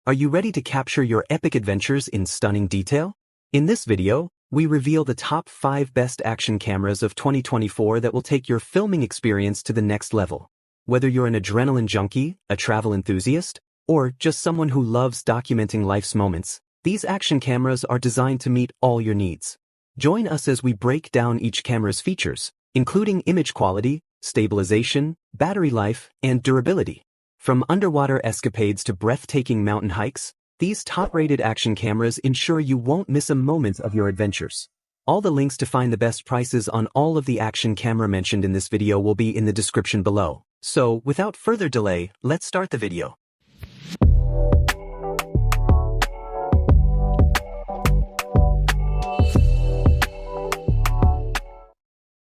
Are you ready to capture your epic adventures in stunning detail? In this video, we reveal the top 5 best action cameras of 2024 that will take your filming experience to the next level. Whether you're an adrenaline junkie, a travel enthusiast, or just someone who loves documenting life's moments, these action cameras are designed to meet all your needs. Join us as we break down each camera's features, including image quality, stabilization, battery life, and durability. From underwater escapades to breathtaking mountain hikes, these top-rated action cameras ensure you won't miss a moment of your adventures. All the links to find the best prices on all of the action camera mentioned in this video will be in the description below. So, without further delay, let's start the video.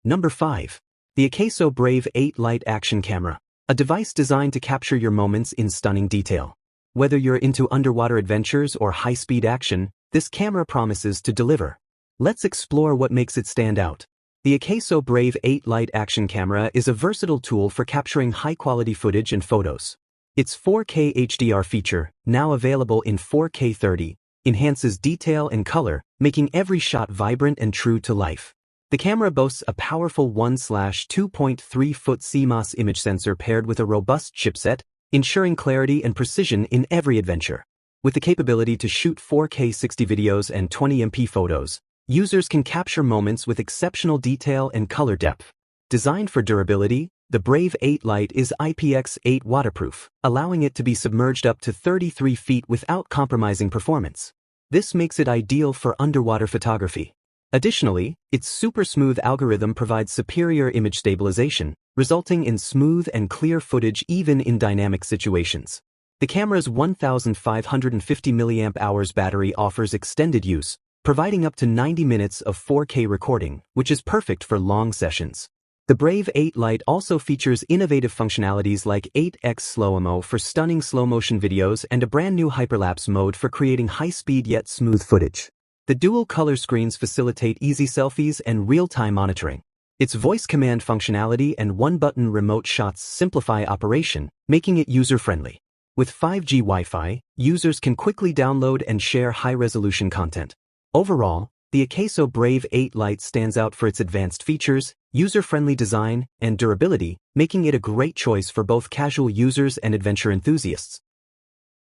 Number 5. The Akaso Brave 8 Lite Action Camera. A device designed to capture your moments in stunning detail. Whether you're into underwater adventures or high-speed action, this camera promises to deliver. Let's explore what makes it stand out. The Akaso Brave 8 Lite Action Camera is a versatile tool for capturing high-quality footage and photos. Its 4K HDR feature, now available in 4K 30, enhances detail and color, making every shot vibrant and true to life. The camera boasts a powerful 1/2.3-foot CMOS image sensor paired with a robust chipset, ensuring clarity and precision in every adventure. With the capability to shoot 4K 60 videos and 20MP photos, users can capture moments with exceptional detail and color depth. Designed for durability, the Brave 8 Lite is IPX8 waterproof, allowing it to be submerged up to 33 feet without compromising performance. This makes it ideal for underwater photography. Additionally, its super smooth algorithm provides superior image stabilization, resulting in smooth and clear footage even in dynamic situations. The camera's 1550 mAh battery offers extended use, providing up to 90 minutes of 4K recording, which is perfect for long sessions. The Brave 8 Lite also features innovative functionalities like 8x Slow-Mo for stunning slow-motion videos and a brand new hyperlapse mode for creating high-speed yet smooth footage. The dual color screens facilitate easy selfies and real-time monitoring. Its voice command functionality and one-button remote shots simplify operation, making it user-friendly. With 5G Wi-Fi, users can quickly download and share high-resolution content. Overall, the Akaso Brave 8 Lite stands out for its advanced features, user-friendly design, and durability, making it a great choice for both casual users and adventure enthusiasts.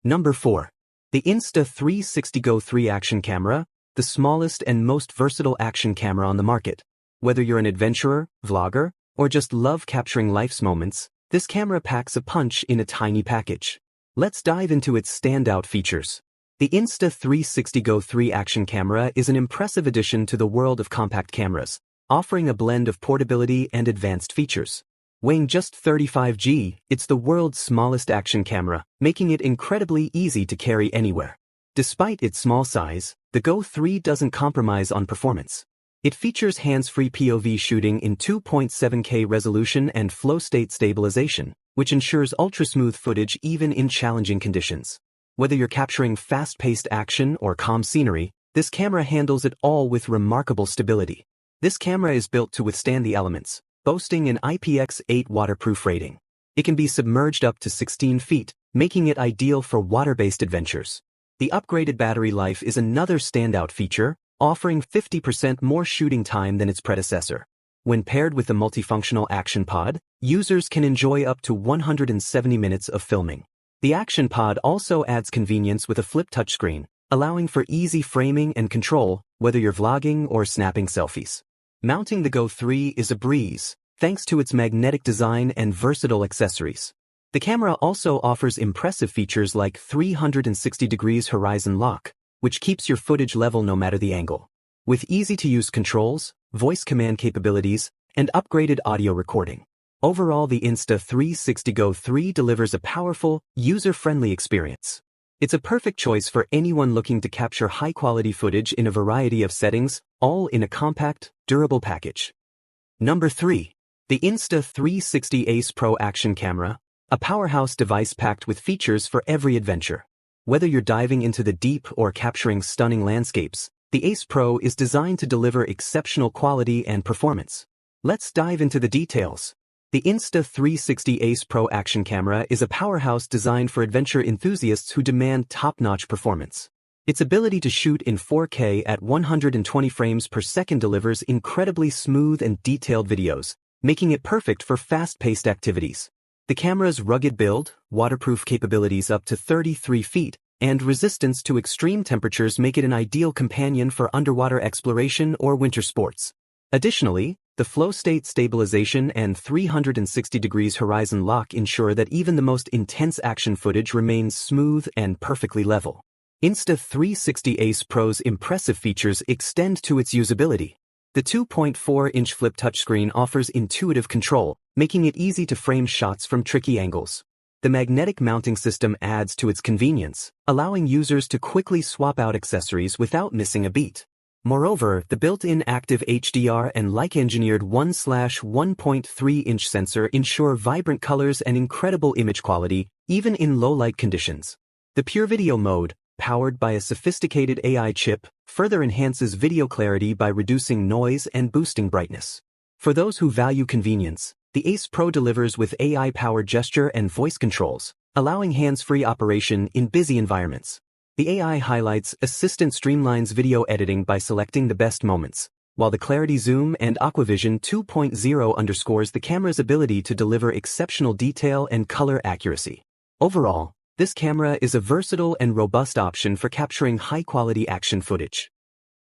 Number 4. The Insta360 Go 3 Action Camera, the smallest and most versatile action camera on the market. Whether you're an adventurer, vlogger, or just love capturing life's moments, this camera packs a punch in a tiny package. Let's dive into its standout features. The Insta360 Go 3 Action Camera is an impressive addition to the world of compact cameras, offering a blend of portability and advanced features. Weighing just 35 g, it's the world's smallest action camera, making it incredibly easy to carry anywhere. Despite its small size, the Go 3 doesn't compromise on performance. It features hands-free POV shooting in 2.7K resolution and flow state stabilization, which ensures ultra-smooth footage even in challenging conditions. Whether you're capturing fast-paced action or calm scenery, this camera handles it all with remarkable stability. This camera is built to withstand the elements, boasting an IPX8 waterproof rating. It can be submerged up to 16 feet, making it ideal for water-based adventures. The upgraded battery life is another standout feature, offering 50% more shooting time than its predecessor. When paired with the multifunctional Action Pod, users can enjoy up to 170 minutes of filming. The Action Pod also adds convenience with a flip touchscreen, allowing for easy framing and control, whether you're vlogging or snapping selfies. Mounting the Go 3 is a breeze, thanks to its magnetic design and versatile accessories. The camera also offers impressive features like 360 degrees horizon lock, which keeps your footage level no matter the angle. With easy-to-use controls, voice command capabilities, and upgraded audio recording. Overall, the Insta360 Go 3 delivers a powerful, user-friendly experience. It's a perfect choice for anyone looking to capture high-quality footage in a variety of settings, all in a compact, durable package. Number 3. The Insta360 Ace Pro Action Camera, a powerhouse device packed with features for every adventure. Whether you're diving into the deep or capturing stunning landscapes, the Ace Pro is designed to deliver exceptional quality and performance. Let's dive into the details. The Insta360 Ace Pro action camera is a powerhouse designed for adventure enthusiasts who demand top-notch performance. Its ability to shoot in 4K at 120 frames per second delivers incredibly smooth and detailed videos, making it perfect for fast-paced activities. The camera's rugged build, waterproof capabilities up to 33 feet, and resistance to extreme temperatures make it an ideal companion for underwater exploration or winter sports. Additionally, the flow state stabilization and 360 degrees horizon lock ensure that even the most intense action footage remains smooth and perfectly level. Insta360 Ace Pro's impressive features extend to its usability. The 2.4-inch flip touchscreen offers intuitive control, making it easy to frame shots from tricky angles. The magnetic mounting system adds to its convenience, allowing users to quickly swap out accessories without missing a beat. Moreover, the built-in active HDR and Leica-engineered 1/1.3-inch sensor ensure vibrant colors and incredible image quality, even in low-light conditions. The Pure Video mode, powered by a sophisticated AI chip, further enhances video clarity by reducing noise and boosting brightness. For those who value convenience, the Ace Pro delivers with AI-powered gesture and voice controls, allowing hands-free operation in busy environments. The AI highlights assistant streamlines video editing by selecting the best moments, while the Clarity Zoom and Aquavision 2.0 underscores the camera's ability to deliver exceptional detail and color accuracy. Overall, this camera is a versatile and robust option for capturing high-quality action footage.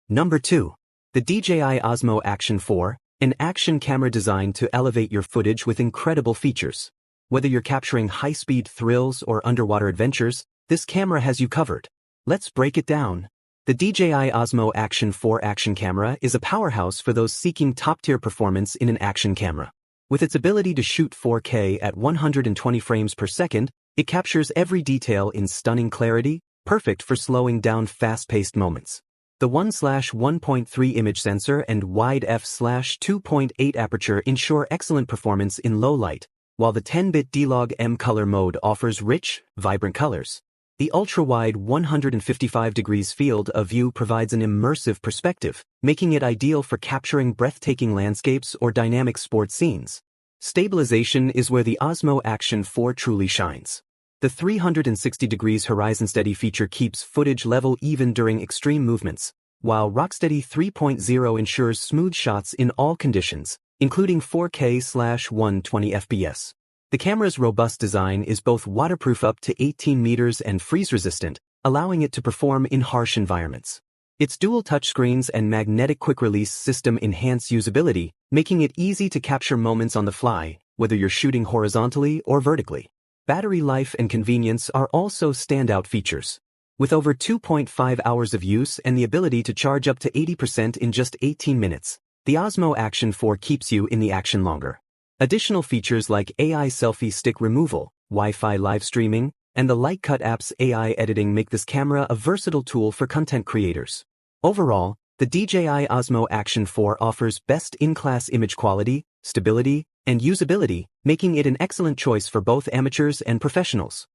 Number 2. The DJI Osmo Action 4, an action camera designed to elevate your footage with incredible features. Whether you're capturing high-speed thrills or underwater adventures, this camera has you covered. Let's break it down. The DJI Osmo Action 4 action camera is a powerhouse for those seeking top-tier performance in an action camera. With its ability to shoot 4K at 120 frames per second, it captures every detail in stunning clarity, perfect for slowing down fast-paced moments. The 1/1.3 image sensor and wide f/2.8 aperture ensure excellent performance in low light, while the 10-bit D-Log M color mode offers rich, vibrant colors. The ultra-wide 155 degrees field of view provides an immersive perspective, making it ideal for capturing breathtaking landscapes or dynamic sports scenes. Stabilization is where the Osmo Action 4 truly shines. The 360 degrees horizon steady feature keeps footage level even during extreme movements, while Rocksteady 3.0 ensures smooth shots in all conditions, including 4K/120 FPS. The camera's robust design is both waterproof up to 18 meters and freeze-resistant, allowing it to perform in harsh environments. Its dual touchscreens and magnetic quick-release system enhance usability, making it easy to capture moments on the fly, whether you're shooting horizontally or vertically. Battery life and convenience are also standout features. With over 2.5 hours of use and the ability to charge up to 80% in just 18 minutes, the Osmo Action 4 keeps you in the action longer. Additional features like AI selfie stick removal, Wi-Fi live streaming, and the Lite app's AI editing make this camera a versatile tool for content creators. Overall, the DJI Osmo Action 4 offers best-in-class image quality, stability, and usability, making it an excellent choice for both amateurs and professionals.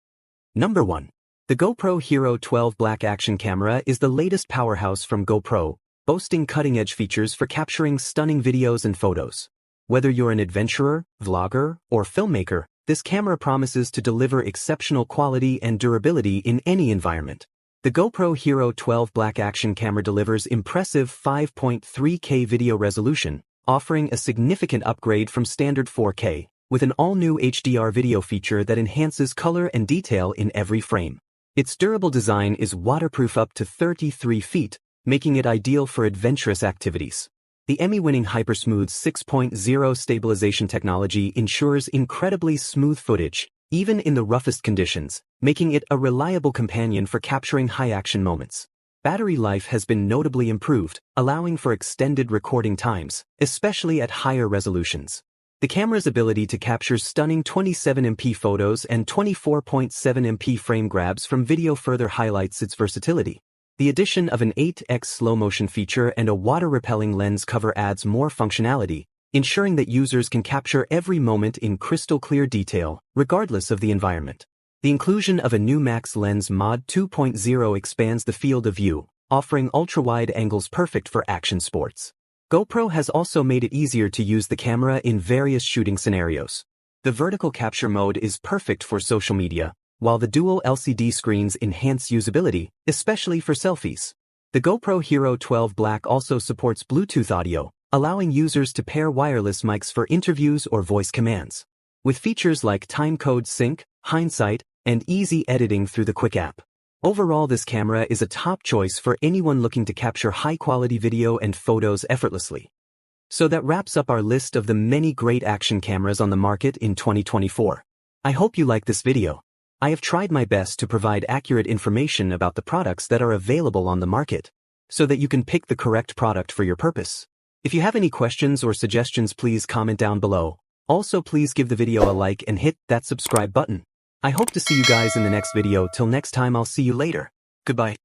Number 1. The GoPro Hero 12 Black Action Camera is the latest powerhouse from GoPro, boasting cutting-edge features for capturing stunning videos and photos. Whether you're an adventurer, vlogger, or filmmaker, this camera promises to deliver exceptional quality and durability in any environment. The GoPro Hero 12 Black Action Camera delivers impressive 5.3K video resolution, offering a significant upgrade from standard 4K, with an all-new HDR video feature that enhances color and detail in every frame. Its durable design is waterproof up to 33 feet, making it ideal for adventurous activities. The Emmy-winning Hypersmooth 6.0 stabilization technology ensures incredibly smooth footage, even in the roughest conditions, making it a reliable companion for capturing high-action moments. Battery life has been notably improved, allowing for extended recording times, especially at higher resolutions. The camera's ability to capture stunning 27MP photos and 24.7MP frame grabs from video further highlights its versatility. The addition of an 8x slow-motion feature and a water-repelling lens cover adds more functionality, ensuring that users can capture every moment in crystal-clear detail, regardless of the environment. The inclusion of a new Max Lens Mod 2.0 expands the field of view, offering ultra-wide angles perfect for action sports. GoPro has also made it easier to use the camera in various shooting scenarios. The vertical capture mode is perfect for social media, while the dual LCD screens enhance usability, especially for selfies. The GoPro Hero 12 Black also supports Bluetooth audio, allowing users to pair wireless mics for interviews or voice commands. With features like timecode sync, hindsight, and easy editing through the Quick app. Overall, this camera is a top choice for anyone looking to capture high-quality video and photos effortlessly. So that wraps up our list of the many great action cameras on the market in 2024. I hope you like this video. I have tried my best to provide accurate information about the products that are available on the market, so that you can pick the correct product for your purpose. If you have any questions or suggestions, please comment down below. Also, please give the video a like and hit that subscribe button. I hope to see you guys in the next video. Till next time, I'll see you later. Goodbye.